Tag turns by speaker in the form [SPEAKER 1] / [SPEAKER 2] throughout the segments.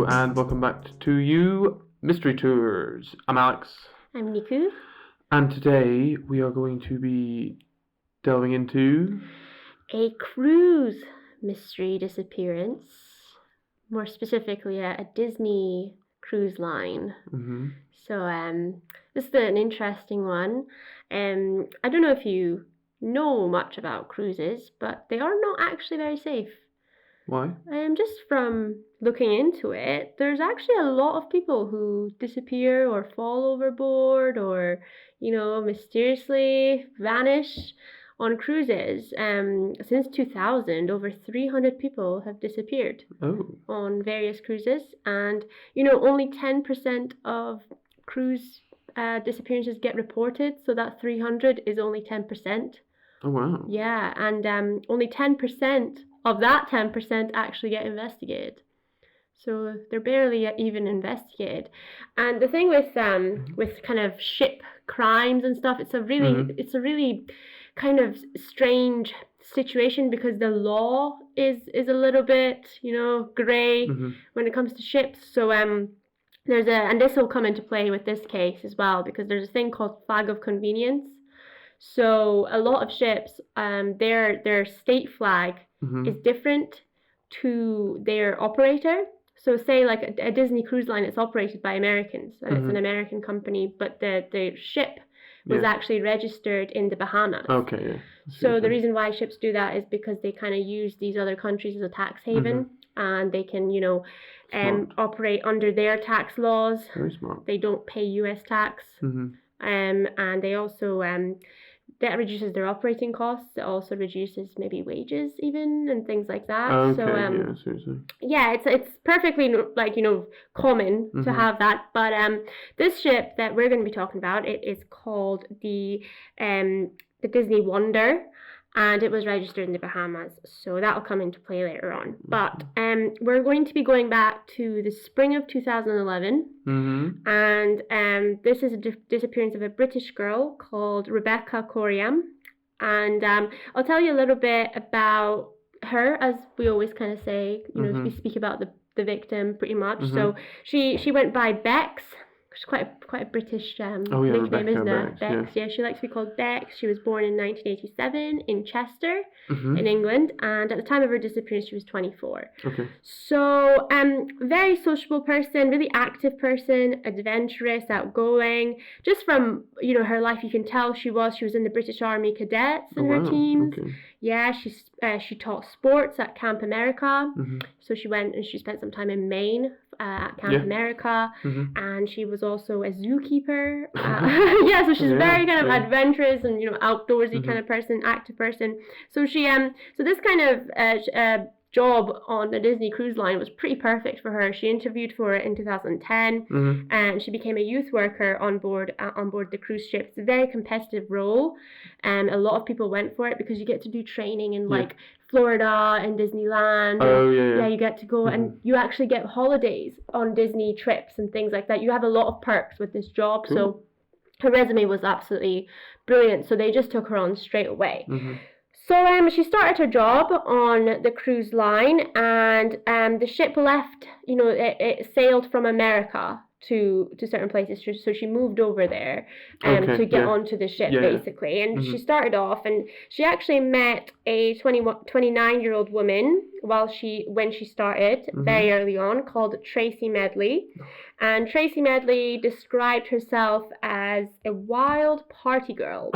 [SPEAKER 1] and welcome back to You Mystery Tours. I'm Alex.
[SPEAKER 2] I'm Niku.
[SPEAKER 1] And today we are going to be delving into
[SPEAKER 2] a cruise mystery disappearance. More specifically, a Disney cruise line.
[SPEAKER 1] Mm-hmm.
[SPEAKER 2] So this is an interesting one. I don't know if you know much about cruises, but they are not actually very safe.
[SPEAKER 1] Why?
[SPEAKER 2] Just from looking into it, there's actually a lot of people who disappear or fall overboard or, mysteriously vanish on cruises. Since 2000, over 300 people have disappeared on various cruises. And, only 10% of cruise disappearances get reported. So that 300 is only 10%.
[SPEAKER 1] Oh, wow.
[SPEAKER 2] Yeah, and only 10% of that 10% actually get investigated. So they're barely even investigated. And the thing with kind of ship crimes and stuff, it's a really kind of strange situation because the law is a little bit, grey when it comes to ships. So and this will come into play with this case as well, because there's a thing called flag of convenience. So a lot of ships, their state flag is different to their operator. So say like a Disney cruise line, it's operated by Americans, and it's an American company, but the ship was actually registered in the Bahamas.
[SPEAKER 1] Okay, yeah.
[SPEAKER 2] So the reason why ships do that is because they kind of use these other countries as a tax haven, and they can, operate under their tax laws.
[SPEAKER 1] Very smart.
[SPEAKER 2] They don't pay U.S. tax. And they also that reduces their operating costs. It also reduces maybe wages even and things like that.
[SPEAKER 1] Okay,
[SPEAKER 2] so
[SPEAKER 1] seriously.
[SPEAKER 2] Yeah, it's perfectly common to have that. But this ship that we're going to be talking about, it is called the Disney Wonder, and it was registered in the Bahamas. So that'll come into play later on. But we're going to be going back to the spring of 2011. And this is a disappearance of a British girl called Rebecca Coriam. And I'll tell you a little bit about her, as we always kind of say, we speak about the victim pretty much. So she went by Bex. She's quite a British nickname, isn't it? Bex. Yeah, she likes to be called Bex. She was born in 1987 in Chester, in England, and at the time of her disappearance, she was 24.
[SPEAKER 1] Okay.
[SPEAKER 2] So, very sociable person, really active person, adventurous, outgoing. Just from her life, you can tell she was in the British Army cadets in her teams.
[SPEAKER 1] Okay.
[SPEAKER 2] Yeah, she taught sports at Camp America. So she went and she spent some time in Maine at Camp America, and she was also a zookeeper. So she's very kind of adventurous and outdoorsy kind of person, active person. So she so this kind of job on the Disney cruise line was pretty perfect for her. She interviewed for it in 2010, and she became a youth worker on board the cruise ship. It's a very competitive role, and a lot of people went for it because you get to do training in like Florida and Disneyland. Yeah, you get to go and you actually get holidays on Disney trips and things like that. You have a lot of perks with this job.
[SPEAKER 1] Cool.
[SPEAKER 2] So her resume was absolutely brilliant. So they just took her on straight away. So she started her job on the cruise line, and the ship left, it sailed from America to certain places. So she moved over there to get onto the ship, basically. And she started off, and she actually met a 29-year-old woman when she started very early on, called Tracy Medley. And Tracy Medley described herself as a wild party girl.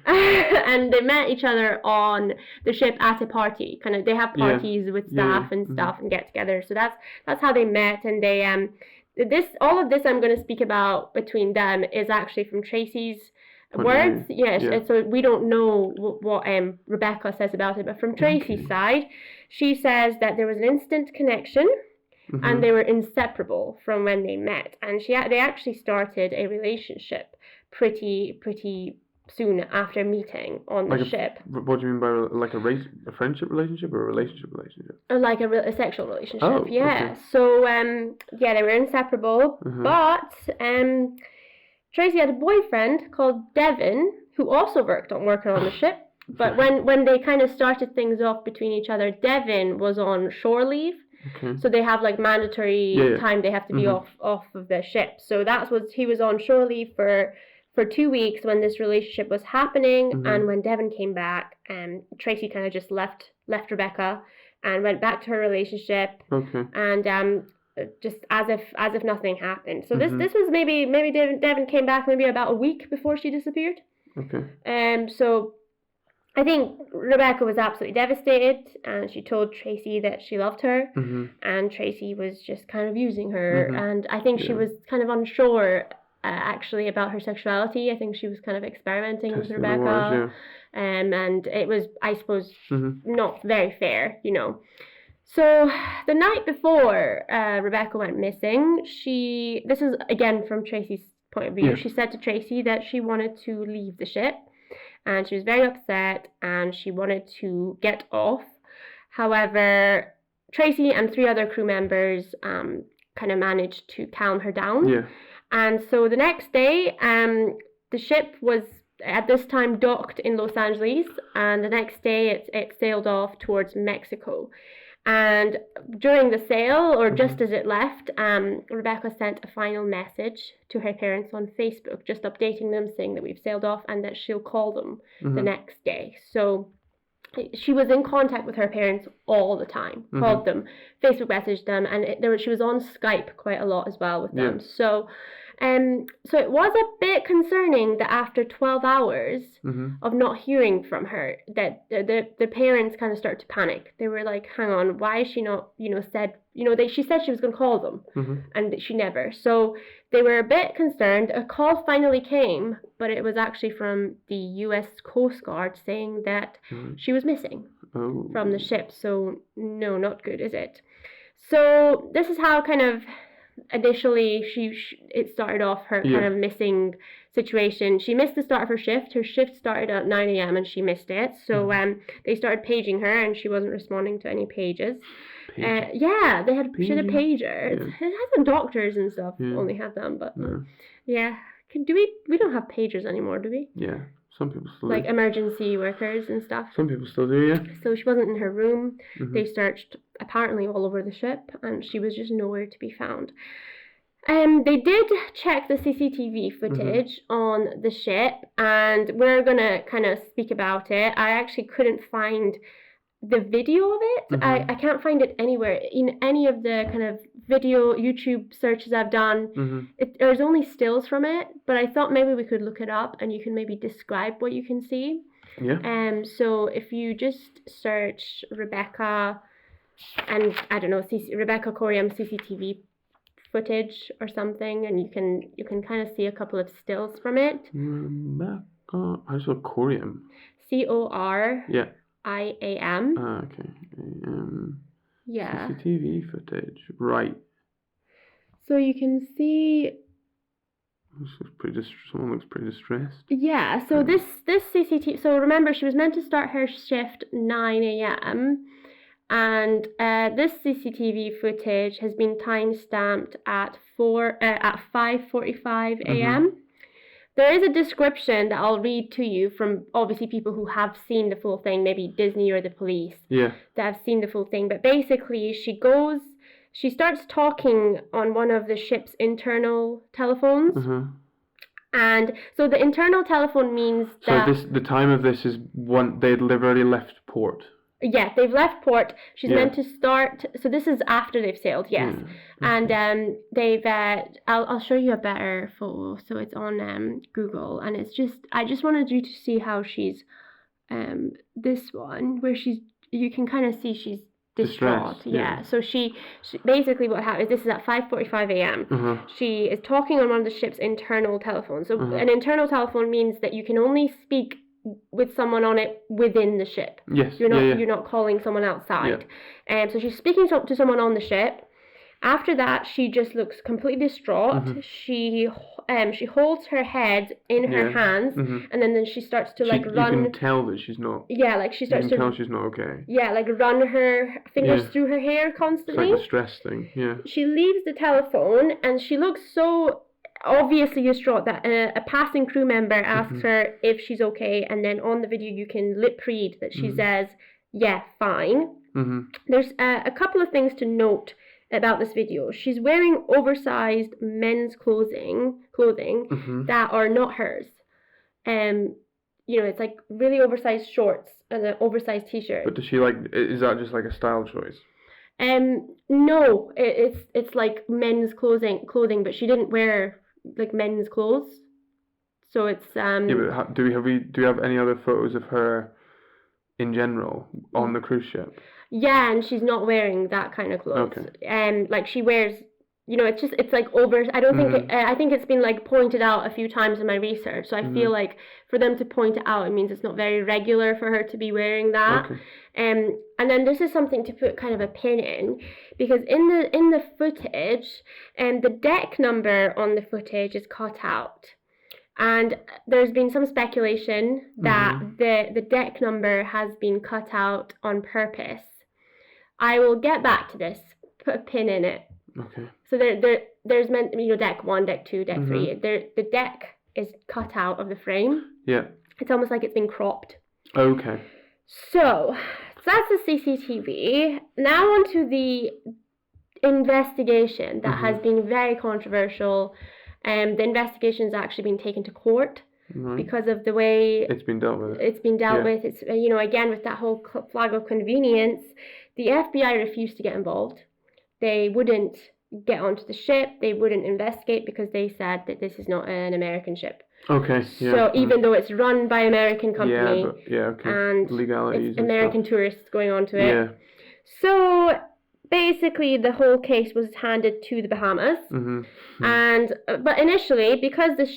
[SPEAKER 2] And they met each other on the ship at a party. Kind of, they have parties with staff and stuff and get together. So that's how they met. And they all of this I'm going to speak about between them is actually from Tracy's words. So we don't know what Rebecca says about it, but from Tracy's side, she says that there was an instant connection. And they were inseparable from when they met, and they actually started a relationship pretty soon after meeting on the ship.
[SPEAKER 1] What do you mean by like a friendship relationship or a relationship?
[SPEAKER 2] Like a sexual relationship.
[SPEAKER 1] Oh,
[SPEAKER 2] yeah.
[SPEAKER 1] Okay.
[SPEAKER 2] So they were inseparable, but Tracy had a boyfriend called Devin who also worked on the ship. But when they kind of started things off between each other, Devin was on shore leave.
[SPEAKER 1] Okay.
[SPEAKER 2] So they have like mandatory time they have to be off of the ship. So that's what he was on shore leave for 2 weeks when this relationship was happening, and when Devon came back, Tracy kind of just left Rebecca and went back to her relationship.
[SPEAKER 1] Okay.
[SPEAKER 2] And just as if nothing happened. So this was maybe Devon came back maybe about a week before she disappeared.
[SPEAKER 1] Okay.
[SPEAKER 2] So I think Rebecca was absolutely devastated, and she told Tracy that she loved her, and Tracy was just kind of using her, and I think she was kind of unsure actually about her sexuality. I think she was kind of experimenting with Rebecca, and it was, I suppose, not very fair, you know. So the night before Rebecca went missing, this is again from Tracy's point of view, she said to Tracy that she wanted to leave the ship, and she was very upset and she wanted to get off. However, Tracy and 3 other crew members kind of managed to calm her down. And so the next day, the ship was at this time docked in Los Angeles, and the next day it sailed off towards Mexico. And during the sail, or just as it left, Rebecca sent a final message to her parents on Facebook, just updating them, saying that we've sailed off and that she'll call them the next day. So she was in contact with her parents all the time, called them, Facebook messaged them, and she was on Skype quite a lot as well with them. So it was a bit concerning that after 12 hours of not hearing from her, that the parents kind of started to panic. They were like, hang on, why is she not, said, she said she was going to call them, and she never. So they were a bit concerned. A call finally came, but it was actually from the US Coast Guard saying that she was missing from the ship. So no, not good, is it? So this is how kind of initially it started off her kind of missing situation. She missed the start of her shift. Her shift started at 9 a.m. and she missed it. So they started paging her, and she wasn't responding to any pages. She had a pager. It has some doctors and stuff only have them, but we don't have pagers anymore, do we?
[SPEAKER 1] Yeah, some people still
[SPEAKER 2] like
[SPEAKER 1] do.
[SPEAKER 2] Emergency workers and stuff.
[SPEAKER 1] Some people still do, yeah.
[SPEAKER 2] So she wasn't in her room. They searched apparently all over the ship, and she was just nowhere to be found. They did check the CCTV footage on the ship, and we're gonna kind of speak about it. I actually couldn't find the video of it. I can't find it anywhere in any of the kind of video YouTube searches I've done. There's only stills from it, but I thought maybe we could look it up and you can maybe describe what you can see. So if you just search Rebecca and I don't know, Rebecca Coriam CCTV footage or something, and you can kind of see a couple of stills from it.
[SPEAKER 1] Rebecca, I saw Coriam.
[SPEAKER 2] CORIAM.
[SPEAKER 1] Okay. CCTV footage, right?
[SPEAKER 2] So you can see.
[SPEAKER 1] Someone looks pretty distressed.
[SPEAKER 2] Yeah. So this CCTV. So remember, she was meant to start her shift 9 a.m. and this CCTV footage has been time-stamped at 5:45 a.m. There is a description that I'll read to you from obviously people who have seen the full thing, maybe Disney or the police that have seen the full thing. But basically, she starts talking on one of the ship's internal telephones. And so the internal telephone means that...
[SPEAKER 1] So the time of this is they'd already left port.
[SPEAKER 2] Yeah, they've left port. She's meant to start. So this is after they've sailed, yes. And they've. I'll show you a better photo. So it's on Google, and it's just. I just wanted you to see how she's. This one where you can kind of see she's distraught. So she basically what happens. This is at 5:45 a.m. She is talking on one of the ship's internal telephones. So an internal telephone means that you can only speak with someone on it within the ship.
[SPEAKER 1] Yes.
[SPEAKER 2] You're not calling someone outside. So she's speaking to someone on the ship. After that, she just looks completely distraught. She holds her head in her hands, and then she starts to run.
[SPEAKER 1] You can tell that she's not.
[SPEAKER 2] Yeah, like she starts to.
[SPEAKER 1] You can tell she's not okay.
[SPEAKER 2] Yeah, like run her fingers through her hair constantly.
[SPEAKER 1] It's like a stress thing. Yeah.
[SPEAKER 2] She leaves the telephone, and she looks so obviously distraught that a passing crew member asks her if she's okay, and then on the video you can lip read that she says, "Yeah, fine."
[SPEAKER 1] Mm-hmm.
[SPEAKER 2] There's a couple of things to note about this video. She's wearing oversized men's clothing
[SPEAKER 1] Mm-hmm.
[SPEAKER 2] that are not hers. It's like really oversized shorts and an oversized t-shirt.
[SPEAKER 1] But does she is that just like a style choice?
[SPEAKER 2] No, it's like men's clothing, but she didn't wear like men's clothes. So it's
[SPEAKER 1] Yeah, but do we have any other photos of her in general on the cruise ship?
[SPEAKER 2] Yeah, and she's not wearing that kind of clothes.
[SPEAKER 1] Okay.
[SPEAKER 2] Like she wears, it's like over. I don't think I think it's been like pointed out a few times in my research. So I feel like for them to point it out, it means it's not very regular for her to be wearing that.
[SPEAKER 1] Okay.
[SPEAKER 2] And then this is something to put kind of a pin in, because in the footage, the deck number on the footage is cut out. And there's been some speculation that the deck number has been cut out on purpose. I will get back to this. Put a pin in it.
[SPEAKER 1] Okay.
[SPEAKER 2] So there's deck 1, deck 2, deck 3. The deck is cut out of the frame.
[SPEAKER 1] Yeah.
[SPEAKER 2] It's almost like it's been cropped.
[SPEAKER 1] Okay.
[SPEAKER 2] So that's the CCTV. Now onto the investigation that has been very controversial. The investigation has actually been taken to court because of the way
[SPEAKER 1] it's been dealt with.
[SPEAKER 2] It's again with that whole flag of convenience, the FBI refused to get involved. They wouldn't get onto the ship. They wouldn't investigate because they said that this is not an American ship.
[SPEAKER 1] Okay. Yeah.
[SPEAKER 2] So even though it's run by American company,
[SPEAKER 1] okay.
[SPEAKER 2] And
[SPEAKER 1] legalities
[SPEAKER 2] it's American tourists going onto it.
[SPEAKER 1] Yeah.
[SPEAKER 2] So basically, the whole case was handed to the Bahamas, but initially, because the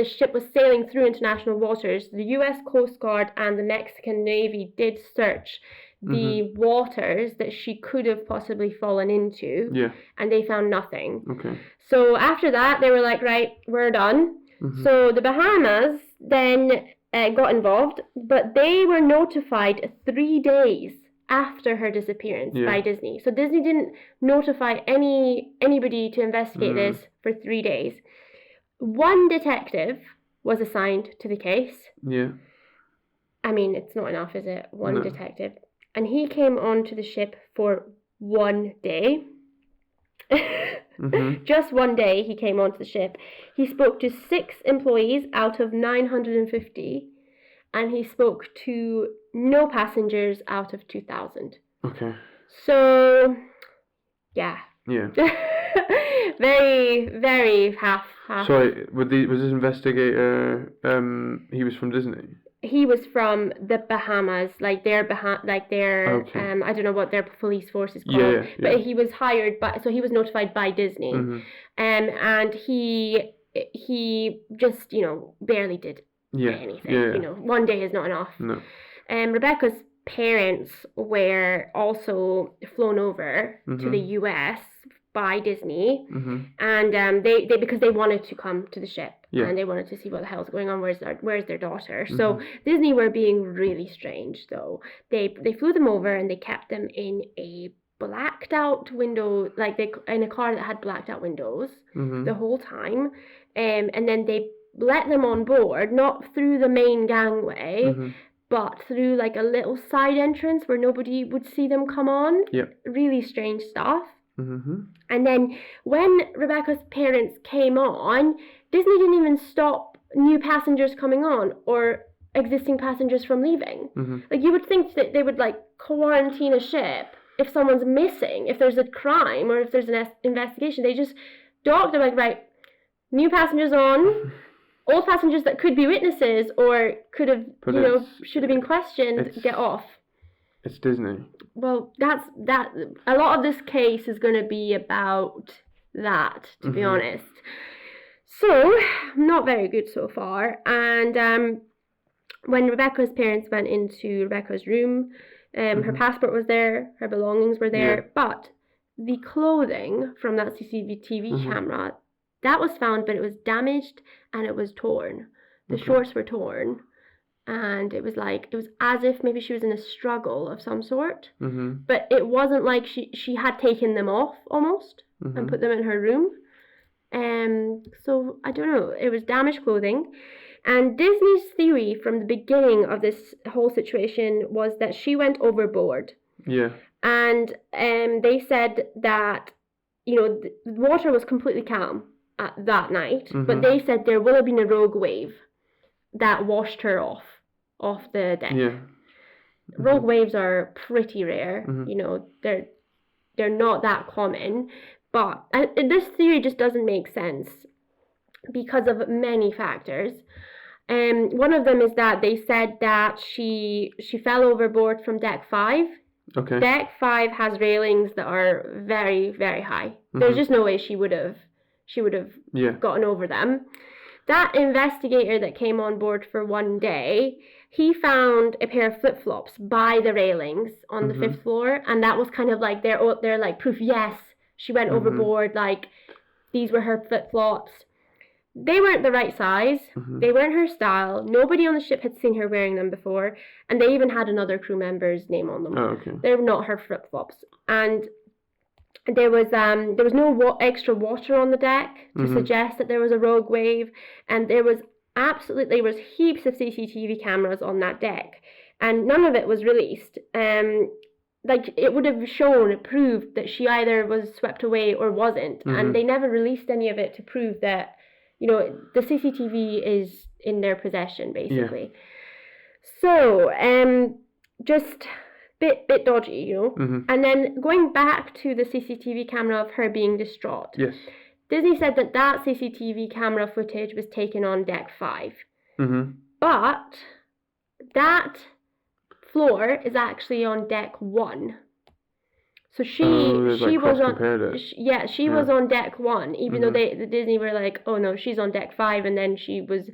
[SPEAKER 2] ship was sailing through international waters, the U.S. Coast Guard and the Mexican Navy did search the waters that she could have possibly fallen into, and they found nothing.
[SPEAKER 1] Okay.
[SPEAKER 2] So after that, they were like, right, we're done. So the Bahamas then got involved, but they were notified 3 days after her disappearance by Disney. So Disney didn't notify anybody to investigate this for 3 days. One detective was assigned to the case.
[SPEAKER 1] Yeah.
[SPEAKER 2] I mean, it's not enough, is it? One detective. And he came onto the ship for 1 day. Just 1 day he came onto the ship. He spoke to 6 employees out of 950. And he spoke to no passengers out of 2,000.
[SPEAKER 1] Okay.
[SPEAKER 2] So, yeah.
[SPEAKER 1] Yeah.
[SPEAKER 2] Very, very half.
[SPEAKER 1] Sorry, was this investigator? He was from Disney.
[SPEAKER 2] He was from the Bahamas, like their okay. I don't know what their police force is called, but he was hired so he was notified by Disney, and he just barely did anything. 1 day is not enough.
[SPEAKER 1] No.
[SPEAKER 2] Rebecca's parents were also flown over to the US by Disney, and they because they wanted to come to the ship, and they wanted to see what the hell's going on. Where's their daughter? So Disney were being really strange, though. They flew them over and they kept them in a blacked out window, in a car that had blacked out windows the whole time, and then they let them on board, not through the main gangway, but through like a little side entrance where nobody would see them come on. Really strange stuff. And then when Rebecca's parents came on, Disney didn't even stop new passengers coming on or existing passengers from leaving. Like, you would think that they would quarantine a ship if someone's missing, if there's a crime or if there's an investigation. They just docked. They're like, right, new passengers on. Old passengers that could be witnesses or could have, should have been questioned, get off.
[SPEAKER 1] It's Disney.
[SPEAKER 2] Well, that. A lot of this case is going to be about that, to be honest. So, not very good so far. And when Rebecca's parents went into Rebecca's room, her passport was there, her belongings were there, but the clothing from that CCTV camera, that was found, but it was damaged and it was torn. The shorts were torn, and it was as if maybe she was in a struggle of some sort. But it wasn't like she had taken them off almost and put them in her room. So I don't know. It was damaged clothing. And Disney's theory from the beginning of this whole situation was that she went overboard.
[SPEAKER 1] Yeah.
[SPEAKER 2] And they said that, the water was completely calm at that night, but they said there will have been a rogue wave that washed her off the deck.
[SPEAKER 1] Yeah.
[SPEAKER 2] Rogue waves are pretty rare. They're not that common, but this theory just doesn't make sense because of many factors. One of them is that they said that she fell overboard from deck 5.
[SPEAKER 1] Okay.
[SPEAKER 2] Deck 5 has railings that are very, very high. There's just no way she would have gotten over them. That investigator that came on board for one day, he found a pair of flip-flops by the railings on the 5th floor, and that was kind of like they're like proof, yes, she went overboard, like these were her flip-flops. They weren't the right size, they weren't her style, nobody on the ship had seen her wearing them before, and they even had another crew member's name on them.
[SPEAKER 1] Oh, okay.
[SPEAKER 2] They're not her flip-flops. And there was no extra water on the deck to suggest that there was a rogue wave, and there was heaps of CCTV cameras on that deck, and none of it was released. Like it would have proved that she either was swept away or wasn't, and they never released any of it to prove that, the CCTV is in their possession, basically. Yeah. So, just bit dodgy, And then going back to the CCTV camera of her being distraught.
[SPEAKER 1] Yes.
[SPEAKER 2] Disney said that CCTV camera footage was taken on deck 5. But that floor is actually on deck 1. So she was on deck 1, even though the Disney were like, oh no, she's on deck 5, and then she was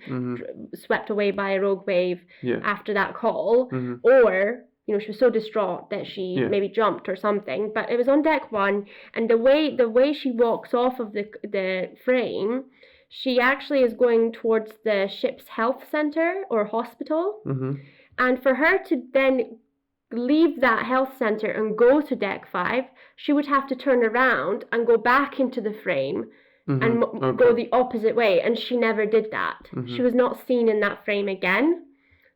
[SPEAKER 2] swept away by a rogue wave after that call, or she was so distraught that she maybe jumped or something. But it was on deck 1, and the way she walks off of the frame, she actually is going towards the ship's health center or hospital, and for her to then leave that health center and go to deck 5, she would have to turn around and go back into the frame and go the opposite way, and she never did that. She was not seen in that frame again,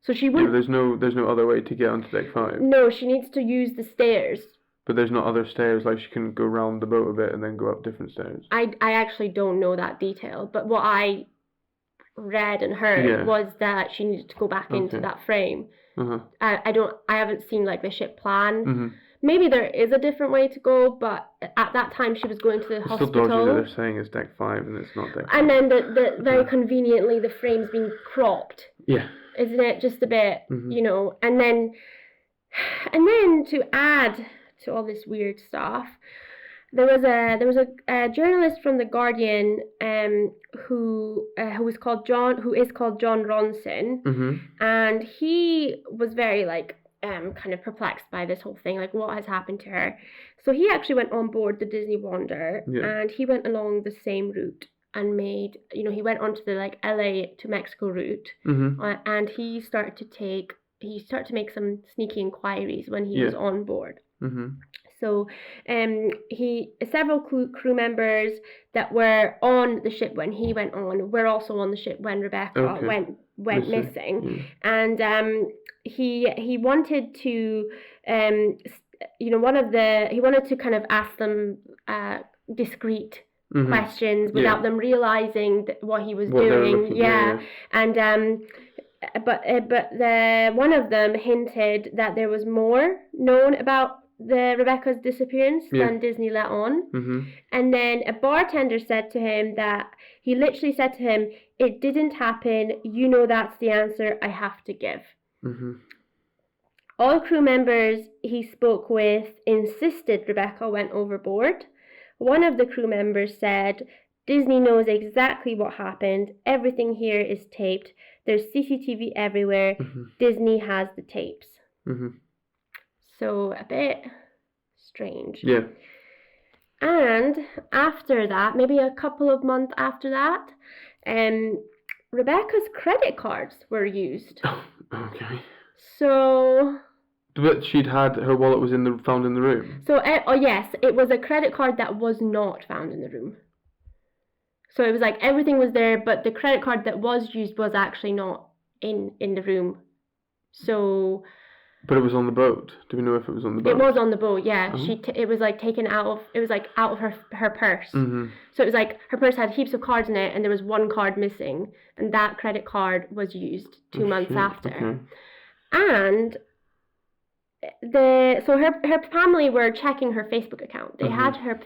[SPEAKER 2] so she wouldn't.
[SPEAKER 1] Yeah, there's no other way to get onto deck 5.
[SPEAKER 2] No, she needs to use the stairs.
[SPEAKER 1] But there's not other stairs, like she can go around the boat a bit and then go up different stairs. I
[SPEAKER 2] actually don't know that detail, but what I read and heard was that she needed to go back into that frame. I haven't seen like the ship plan. Maybe there is a different way to go, but at that time she was going to the hospital.
[SPEAKER 1] It's still dodgy that they're saying it's deck 5 and it's not deck 5.
[SPEAKER 2] And then the very conveniently the frame's being cropped.
[SPEAKER 1] Yeah.
[SPEAKER 2] Isn't it just a bit, and then to add to all this weird stuff, there was a journalist from The Guardian who is called John Ronson, and he was very kind of perplexed by this whole thing, like what has happened to her. So he actually went on board the Disney Wonder, and he went along the same route and made, he went onto the LA to Mexico route, and he started to make some sneaky inquiries when he was on board. So several crew members that were on the ship when he went on were also on the ship when Rebecca went missing. And he wanted to he wanted to kind of ask them discreet questions without them realizing what he was doing. And but the one of them hinted that there was more known about the Rebecca's disappearance than Disney let on. And then a bartender said to him that he literally said to him, "It didn't happen, that's the answer I have to give." All crew members he spoke with insisted Rebecca went overboard. One of the crew members said, "Disney knows exactly what happened. Everything here is taped. There's CCTV everywhere. Disney has the tapes." So a bit strange.
[SPEAKER 1] Yeah.
[SPEAKER 2] And after that, maybe a couple of months after that, Rebecca's credit cards were used.
[SPEAKER 1] Oh, okay.
[SPEAKER 2] So.
[SPEAKER 1] But her wallet was found in the room.
[SPEAKER 2] So yes, it was a credit card that was not found in the room. So it was like everything was there, but the credit card that was used was actually not in the room. So.
[SPEAKER 1] But it was on the boat. Do we know if it was on the boat?
[SPEAKER 2] It was on the boat, yeah.
[SPEAKER 1] Oh.
[SPEAKER 2] It was like taken out of her purse.
[SPEAKER 1] Mm-hmm.
[SPEAKER 2] So it was like her purse had heaps of cards in it, and there was one card missing, and that credit card was used 2 months after.
[SPEAKER 1] Okay.
[SPEAKER 2] And her family were checking her Facebook account. They had her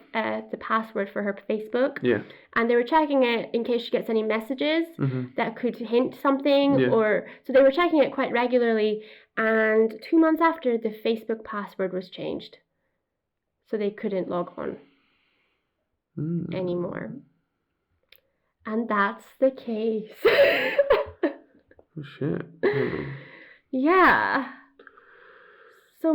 [SPEAKER 2] the password for her Facebook.
[SPEAKER 1] Yeah.
[SPEAKER 2] And they were checking it in case she gets any messages that could hint something,
[SPEAKER 1] Yeah.
[SPEAKER 2] So they were checking it quite regularly. And 2 months after, the Facebook password was changed, so they couldn't log on anymore. And that's the case.
[SPEAKER 1] Oh shit.
[SPEAKER 2] Yeah. So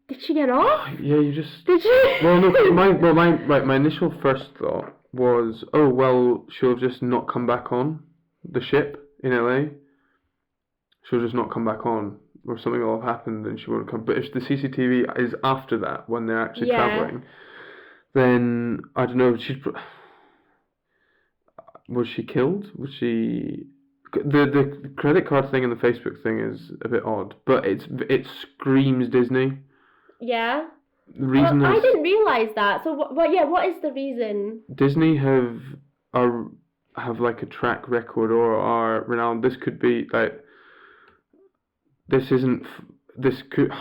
[SPEAKER 2] did she get off?
[SPEAKER 1] Yeah, you just.
[SPEAKER 2] Did she?
[SPEAKER 1] Well, no. My initial first thought was, oh well, she'll have just not come back on the ship in LA. She'll just not come back on, or something will have happened and she won't come. But if the CCTV is after that, when they're actually traveling, then I don't know. Was she killed? Was she? The credit card thing and the Facebook thing is a bit odd, but it screams Disney.
[SPEAKER 2] Yeah.
[SPEAKER 1] The reason
[SPEAKER 2] I didn't realise that. So what is the reason?
[SPEAKER 1] Disney have like a track record or are renowned. This could be like. This could.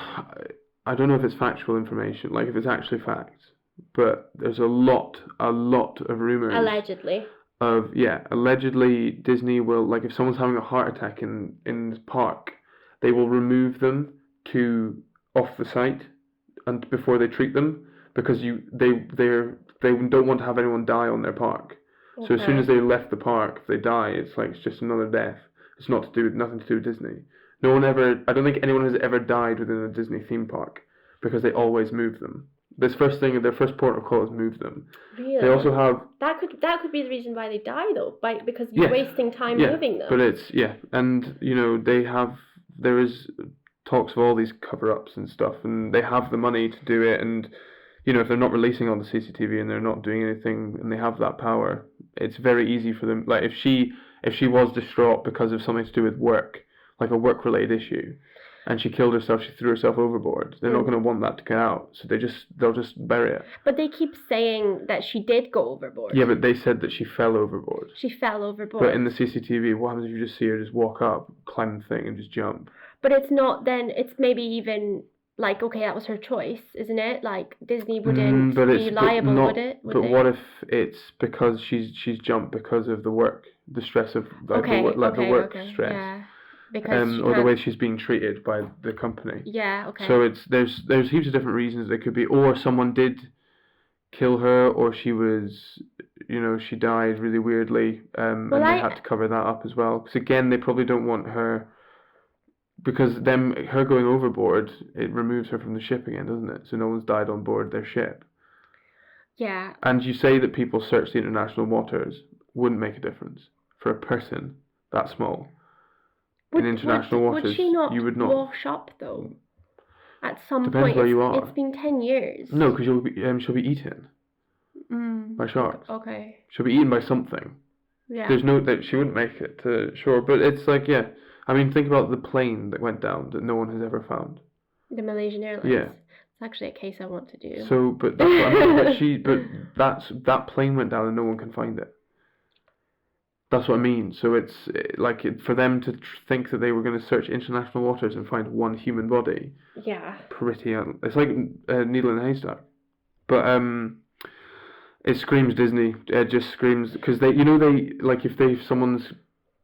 [SPEAKER 1] I don't know if it's factual information, like if it's actually facts, but there's a lot of rumors.
[SPEAKER 2] Allegedly.
[SPEAKER 1] Allegedly Disney will, like if someone's having a heart attack in the park, they will remove them off the site and before they treat them, because they don't want to have anyone die on their park. Okay. So as soon as they left the park, if they die, it's just another death. It's nothing to do with Disney. I don't think anyone has ever died within a Disney theme park because they always move them. Their first port of call is move them.
[SPEAKER 2] Really?
[SPEAKER 1] They also have...
[SPEAKER 2] That could be the reason why they die though, because you're wasting time moving them.
[SPEAKER 1] But and there is talks of all these cover-ups and stuff, and they have the money to do it, and if they're not releasing on the CCTV and they're not doing anything and they have that power, it's very easy for them. Like if she was distraught because of something to do with work, like a work-related issue, and she killed herself, she threw herself overboard, they're not going to want that to get out, so they'll just bury it.
[SPEAKER 2] But they keep saying that she did go overboard.
[SPEAKER 1] Yeah, but they said that she fell overboard.
[SPEAKER 2] She fell overboard.
[SPEAKER 1] But in the CCTV, what happens if you just see her just walk up, climb the thing, and just jump?
[SPEAKER 2] But it's not then, it's maybe even, like, okay, that was her choice, isn't it? Like, Disney wouldn't be liable, would it?
[SPEAKER 1] What if it's because she's jumped because of the work, the stress of, like, the work stress? Yeah. Because or the way she's being treated by the company.
[SPEAKER 2] Yeah, okay.
[SPEAKER 1] So there's heaps of different reasons it could be, or someone did kill her, or she was, she died really weirdly, and they had to cover that up as well. Because again, they probably don't want her, because her going overboard, it removes her from the ship again, doesn't it? So no one's died on board their ship.
[SPEAKER 2] Yeah.
[SPEAKER 1] And you say that people search the international waters wouldn't make a difference for a person that small. In international waters,
[SPEAKER 2] would she not
[SPEAKER 1] you would not
[SPEAKER 2] wash up though. At some
[SPEAKER 1] Depends
[SPEAKER 2] point,
[SPEAKER 1] where you are.
[SPEAKER 2] It's been 10 years.
[SPEAKER 1] No, because she'll be eaten by sharks.
[SPEAKER 2] Okay.
[SPEAKER 1] She'll be eaten by something.
[SPEAKER 2] Yeah.
[SPEAKER 1] There's no that she wouldn't make it to shore, but it's like I mean, think about the plane that went down that no one has ever found.
[SPEAKER 2] The Malaysian Airlines.
[SPEAKER 1] Yeah.
[SPEAKER 2] It's actually a case I want to do.
[SPEAKER 1] So, but that's what I mean. That plane went down and no one can find it. That's what I mean. So it's like for them to think that they were going to search international waters and find one human body.
[SPEAKER 2] Yeah.
[SPEAKER 1] It's like a needle in a haystack. But it screams Disney. It just screams because they if someone's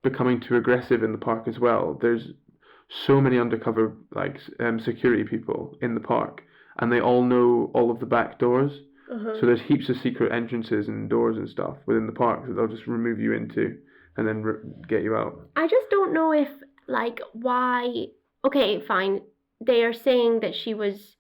[SPEAKER 1] becoming too aggressive in the park as well. There's so many undercover security people in the park, and they all know all of the back doors. So there's heaps of secret entrances and doors and stuff within the park that they'll just remove you into and then get you out.
[SPEAKER 2] I just don't know if, why... Okay, fine. They are saying that she was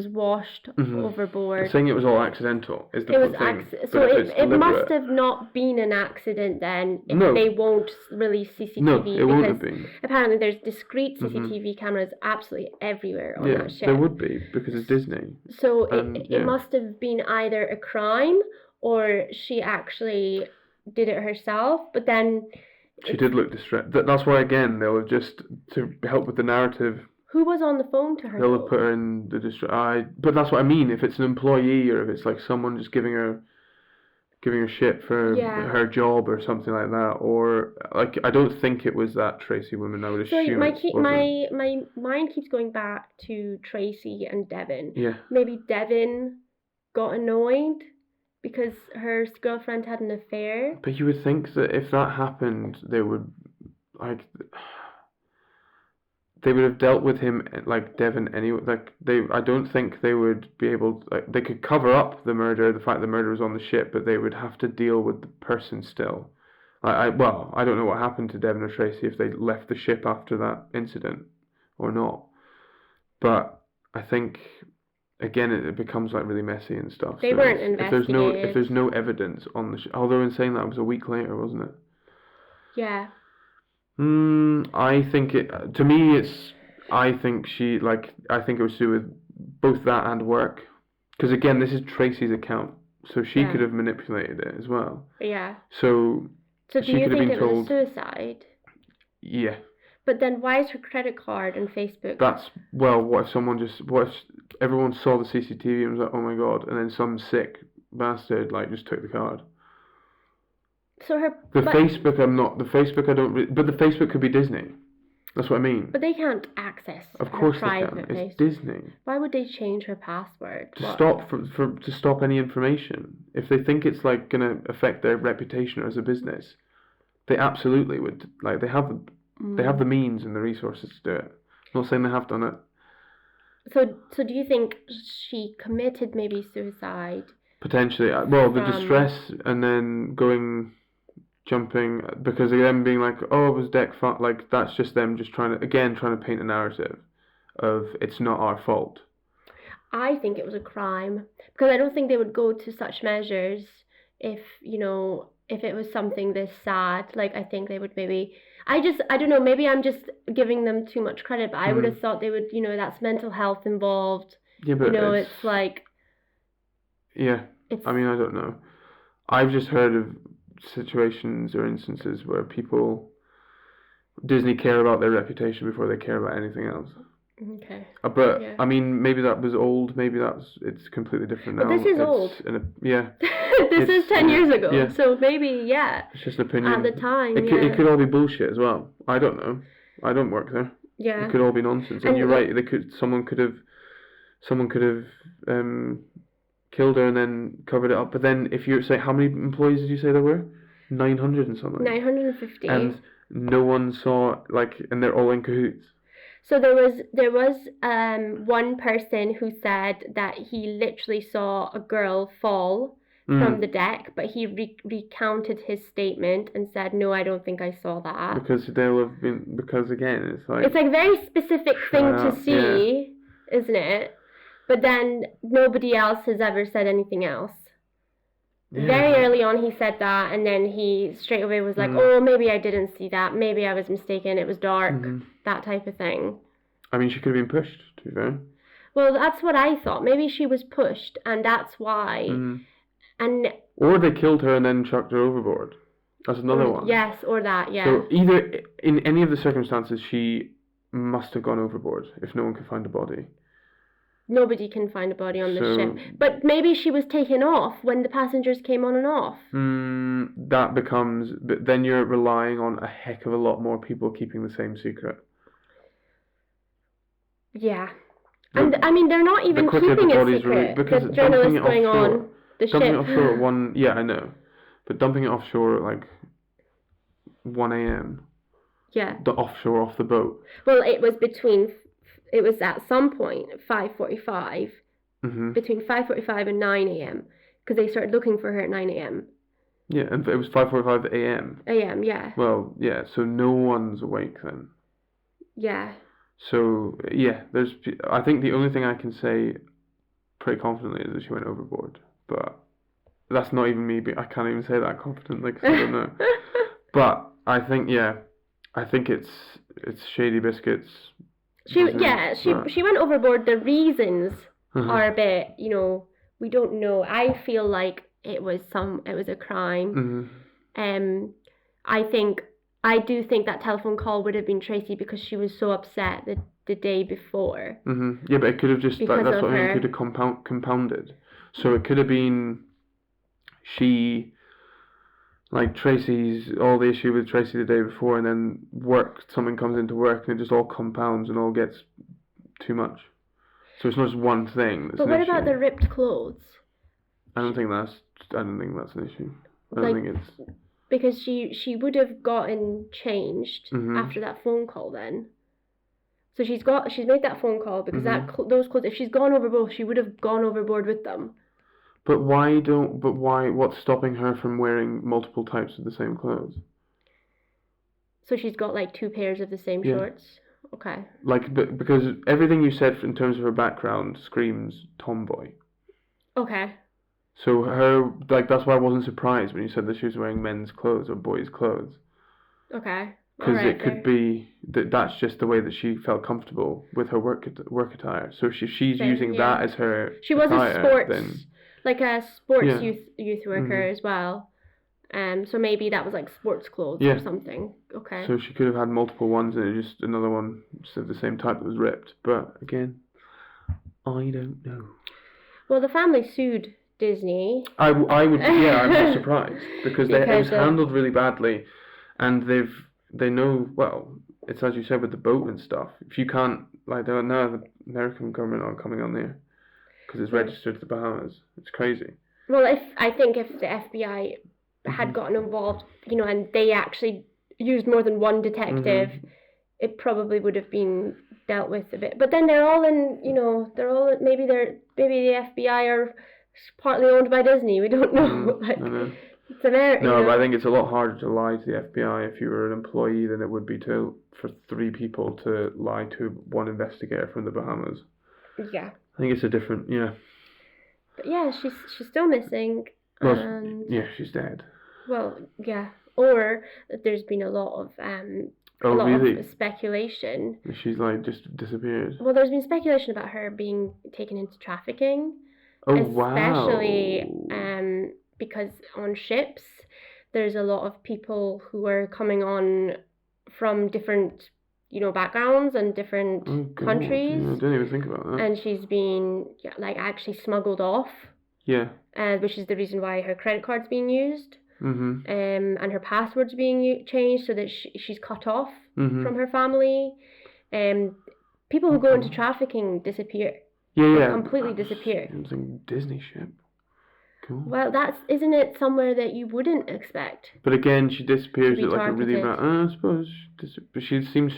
[SPEAKER 2] washed overboard.
[SPEAKER 1] They're saying it was all accidental. Is the thing.
[SPEAKER 2] So it must have not been an accident then. If they won't release CCTV.
[SPEAKER 1] No, it won't have been.
[SPEAKER 2] Apparently there's discrete CCTV cameras absolutely everywhere on that ship.
[SPEAKER 1] There would be because it's Disney.
[SPEAKER 2] So it must have been either a crime or she actually did it herself, but then
[SPEAKER 1] She did look distressed. That's why, again, they'll have just, to help with the narrative,
[SPEAKER 2] who was on the phone to her?
[SPEAKER 1] they'll
[SPEAKER 2] though?
[SPEAKER 1] have put her in the distress. But that's what I mean. If it's an employee or if it's like someone just giving her shit for her job or something like that, or like, I don't think it was that Tracy woman. I would assume.
[SPEAKER 2] So my mind keeps going back to Tracy and Devin.
[SPEAKER 1] Yeah.
[SPEAKER 2] Maybe Devin got annoyed because her girlfriend had an affair.
[SPEAKER 1] But you would think that if that happened, they would have dealt with him like Devin anyway. Like I don't think they would be able. Like, they could cover up the murder, the fact the murder was on the ship, but they would have to deal with the person still. I don't know what happened to Devin or Tracy, if they left the ship after that incident or not. But I think, again, it becomes like really messy and stuff.
[SPEAKER 2] They weren't investigated.
[SPEAKER 1] If there's no evidence on the ship, although in saying that, it was a week later, wasn't it?
[SPEAKER 2] Yeah.
[SPEAKER 1] I think to me, I think it was to do with both that and work. Because again, this is Tracy's account, so she could have manipulated it as well.
[SPEAKER 2] Yeah.
[SPEAKER 1] So
[SPEAKER 2] do you think it was suicide?
[SPEAKER 1] Yeah.
[SPEAKER 2] But then why is her credit card and Facebook?
[SPEAKER 1] What if everyone saw the CCTV and was like, oh my god, and then some sick bastard just took the card.
[SPEAKER 2] So
[SPEAKER 1] Facebook I don't really, but the Facebook could be Disney. That's what I mean.
[SPEAKER 2] But they can't access
[SPEAKER 1] of course
[SPEAKER 2] her private
[SPEAKER 1] they can. It's
[SPEAKER 2] Facebook.
[SPEAKER 1] Disney.
[SPEAKER 2] Why would they change her password?
[SPEAKER 1] To stop any information. If they think it's gonna affect their reputation as a business, they absolutely would. They have the means and the resources to do it. I'm not saying they have done it.
[SPEAKER 2] So do you think she committed maybe suicide?
[SPEAKER 1] Potentially. The distress and then jumping, because of them being like, oh, it was deck fun, that's just them just trying to paint a narrative of it's not our fault.
[SPEAKER 2] I think it was a crime, because I don't think they would go to such measures if it was something this sad. I think they would maybe, I don't know, maybe I'm just giving them too much credit, but I would have thought they would, that's mental health involved.
[SPEAKER 1] Yeah, but
[SPEAKER 2] it's like...
[SPEAKER 1] Yeah, I mean, I don't know. I've just heard of situations or instances where Disney care about their reputation before they care about anything else.
[SPEAKER 2] Okay.
[SPEAKER 1] But yeah. I mean, maybe that was old. Maybe it's completely different now.
[SPEAKER 2] But this is old. This is 10 years ago. Yeah. So maybe it's just an opinion at the time.
[SPEAKER 1] It could all be bullshit as well. I don't know. I don't work there.
[SPEAKER 2] Yeah.
[SPEAKER 1] It could all be nonsense. And you're right. Someone could have killed her and then covered it up. But then, if you say, how many employees did you say there were? 900 and something.
[SPEAKER 2] 950.
[SPEAKER 1] And no one saw, and they're all in cahoots.
[SPEAKER 2] So there was one person who said that he literally saw a girl fall from the deck, but he recounted his statement and said, no, I don't think I saw that. Because
[SPEAKER 1] again, it's
[SPEAKER 2] a very specific thing to see, isn't it? But then nobody else has ever said anything else. Yeah. Very early on he said that, and then he straight away was like, oh, maybe I didn't see that. Maybe I was mistaken. It was dark. That type of thing.
[SPEAKER 1] I mean, she could have been pushed, to be fair.
[SPEAKER 2] Well, that's what I thought. Maybe she was pushed, and that's why.
[SPEAKER 1] Or they killed her and then chucked her overboard. That's another one.
[SPEAKER 2] Yes, or that, yeah.
[SPEAKER 1] So either, in any of the circumstances, she must have gone overboard if no one could find a body.
[SPEAKER 2] Nobody can find a body on the ship. But maybe she was taken off when the passengers came on and off.
[SPEAKER 1] But then you're relying on a heck of a lot more people keeping the same secret.
[SPEAKER 2] Yeah. And I mean, they're not even keeping a secret.
[SPEAKER 1] Because
[SPEAKER 2] there's journalists going on the ship.
[SPEAKER 1] Dumping it offshore at 1, I know. But dumping it offshore at 1 a.m.
[SPEAKER 2] Yeah.
[SPEAKER 1] The offshore off the boat.
[SPEAKER 2] Well, it was at some point 5:45, between 5:45 and 9 a.m. because they started looking for her at 9 a.m.
[SPEAKER 1] Yeah, and it was 5:45 a.m.
[SPEAKER 2] A.m. Yeah.
[SPEAKER 1] Well, yeah, so no one's awake then.
[SPEAKER 2] Yeah.
[SPEAKER 1] So I think the only thing I can say pretty confidently is that she went overboard, but that's not even me. I can't even say that confidently because I don't know. But I think it's shady biscuits.
[SPEAKER 2] She went overboard. The reasons are a bit, we don't know. I feel like it was a crime. I do think that telephone call would have been Tracy because she was so upset the day before.
[SPEAKER 1] Yeah, but it could have just
[SPEAKER 2] Because
[SPEAKER 1] that's
[SPEAKER 2] of
[SPEAKER 1] what I mean. It
[SPEAKER 2] her.
[SPEAKER 1] could have compounded. So it could have been she, like Tracy's, all the issue with Tracy the day before, and then something comes into work, and it just all compounds and all gets too much. So it's not just one thing that's
[SPEAKER 2] But
[SPEAKER 1] an
[SPEAKER 2] what
[SPEAKER 1] issue.
[SPEAKER 2] about the ripped clothes?
[SPEAKER 1] I don't think that's an issue. I don't
[SPEAKER 2] Like,
[SPEAKER 1] think it's
[SPEAKER 2] because she would have gotten changed after that phone call then. So she's made that phone call because those clothes, if she's gone overboard, she would have gone overboard with them.
[SPEAKER 1] But why? What's stopping her from wearing multiple types of the same clothes?
[SPEAKER 2] So she's got like 2 pairs of the same shorts. Okay.
[SPEAKER 1] Like, because everything you said in terms of her background screams tomboy.
[SPEAKER 2] Okay.
[SPEAKER 1] So her, like, that's why I wasn't surprised when you said that she was wearing men's clothes or boys' clothes.
[SPEAKER 2] Okay.
[SPEAKER 1] Because it could be that's just the way that she felt comfortable with her work attire. So if she's using that as her
[SPEAKER 2] she was
[SPEAKER 1] attire,
[SPEAKER 2] a sports,
[SPEAKER 1] then,
[SPEAKER 2] like a sports youth worker as well. So maybe that was like sports clothes or something. Okay.
[SPEAKER 1] So she could have had multiple ones and it just another one of the same type that was ripped. But again, I don't know.
[SPEAKER 2] Well, the family sued Disney.
[SPEAKER 1] I would, I'm not surprised because it was handled really badly, and they know, well, it's as you said with the boat and stuff. If you can't, like, now the American government aren't coming on there because it's registered to the Bahamas. It's crazy.
[SPEAKER 2] Well, I think if the FBI had gotten involved, and they actually used more than one detective, it probably would have been dealt with a bit. But then they're all in, maybe the FBI are partly owned by Disney. We don't know.
[SPEAKER 1] I know.
[SPEAKER 2] It's America.
[SPEAKER 1] No, but I think it's a lot harder to lie to the FBI if you were an employee than it would be for 3 people to lie to one investigator from the Bahamas.
[SPEAKER 2] Yeah.
[SPEAKER 1] I think it's a different,
[SPEAKER 2] But yeah, she's still missing.
[SPEAKER 1] Well, she's dead.
[SPEAKER 2] Well, yeah. Or there's been a lot of of speculation.
[SPEAKER 1] She's like just disappeared.
[SPEAKER 2] Well, there's been speculation about her being taken into trafficking.
[SPEAKER 1] Oh, wow.
[SPEAKER 2] Especially because on ships, there's a lot of people who are coming on from different, backgrounds and different countries.
[SPEAKER 1] Yeah, I didn't even think about that.
[SPEAKER 2] And she's been, actually smuggled off.
[SPEAKER 1] Yeah.
[SPEAKER 2] Which is the reason why her credit card's being used.
[SPEAKER 1] Mm-hmm.
[SPEAKER 2] And her password's being changed so that she's cut off from her family. People who go into trafficking disappear.
[SPEAKER 1] Yeah.
[SPEAKER 2] Completely disappear.
[SPEAKER 1] It's a Disney ship. Cool.
[SPEAKER 2] Well, isn't it somewhere that you wouldn't expect?
[SPEAKER 1] But again, she disappears at like a really bad. I suppose, but she seems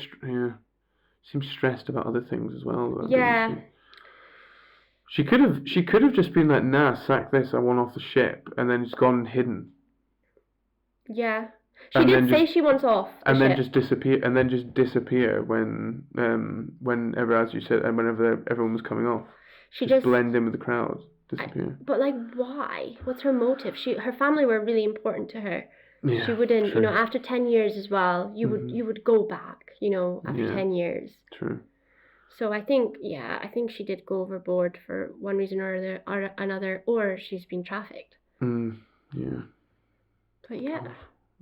[SPEAKER 1] stressed about other things as well. Though,
[SPEAKER 2] yeah.
[SPEAKER 1] She could have just been like, nah, sack this. I want off the ship, and then just gone and hidden.
[SPEAKER 2] Yeah. She did say she wants off the ship.
[SPEAKER 1] Then just disappear whenever, as you said, and whenever everyone was coming off. She just blend in with the crowd. Disappear.
[SPEAKER 2] But why? What's her motive? Her family were really important to her.
[SPEAKER 1] Yeah,
[SPEAKER 2] she wouldn't,
[SPEAKER 1] true.
[SPEAKER 2] After 10 years as well, you would go back, after 10 years.
[SPEAKER 1] True.
[SPEAKER 2] So I think she did go overboard for one reason or another, or she's been trafficked.
[SPEAKER 1] Yeah.
[SPEAKER 2] But yeah.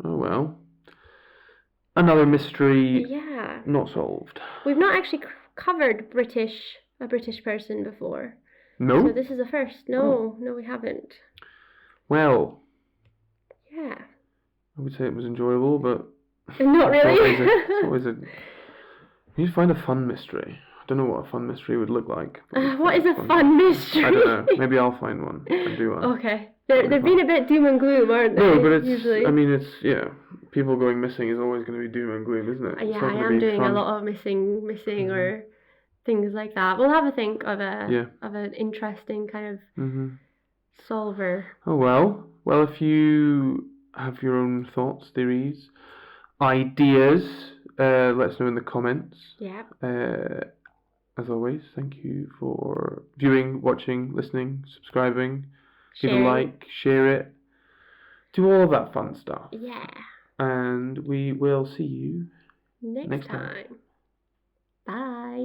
[SPEAKER 1] Oh well. Another mystery.
[SPEAKER 2] Yeah.
[SPEAKER 1] Not solved.
[SPEAKER 2] We've not actually covered a British person before.
[SPEAKER 1] No.
[SPEAKER 2] So this is a first. No, we haven't.
[SPEAKER 1] Well.
[SPEAKER 2] Yeah.
[SPEAKER 1] I would say it was enjoyable, but
[SPEAKER 2] not really.
[SPEAKER 1] It's always a. You need to find a fun mystery. I don't know what a fun mystery would look like.
[SPEAKER 2] What is a fun mystery?
[SPEAKER 1] I don't know. Maybe I'll find one and do one.
[SPEAKER 2] Okay. They've been a bit doom and gloom, aren't they?
[SPEAKER 1] No, but it's
[SPEAKER 2] usually.
[SPEAKER 1] I mean, people going missing is always going to be doom and gloom, isn't it?
[SPEAKER 2] Yeah, I am doing a lot of missing or things like that. We'll have a think of an interesting kind of solver.
[SPEAKER 1] Oh well, if you have your own thoughts, theories, ideas, let us know in the comments.
[SPEAKER 2] Yeah.
[SPEAKER 1] As always, thank you for viewing, watching, listening, subscribing. Give a like, share it, do all of that fun stuff.
[SPEAKER 2] Yeah.
[SPEAKER 1] And we will see you
[SPEAKER 2] next time. Bye.